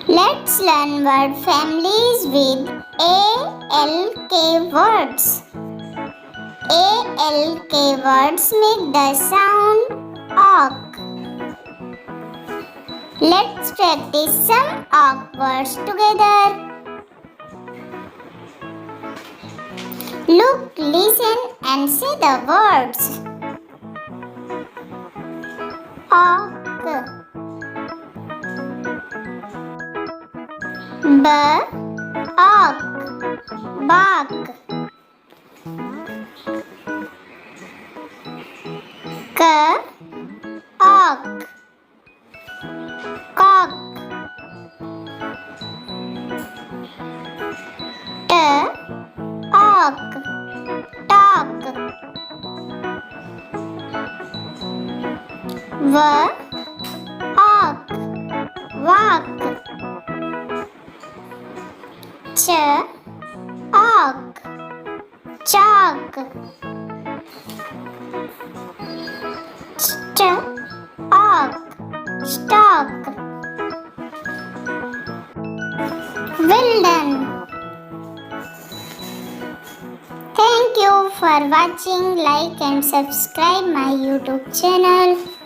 Let's learn word families with ALK words. ALK words make the sound awk. Let's practice some awk words together. Look, listen and say the words. Awk, awk, balk, awk, calk, awk, talk, awk, walk, awk, chalk, awk, stalk. Well done. Thank you for watching. Like and subscribe my YouTube channel.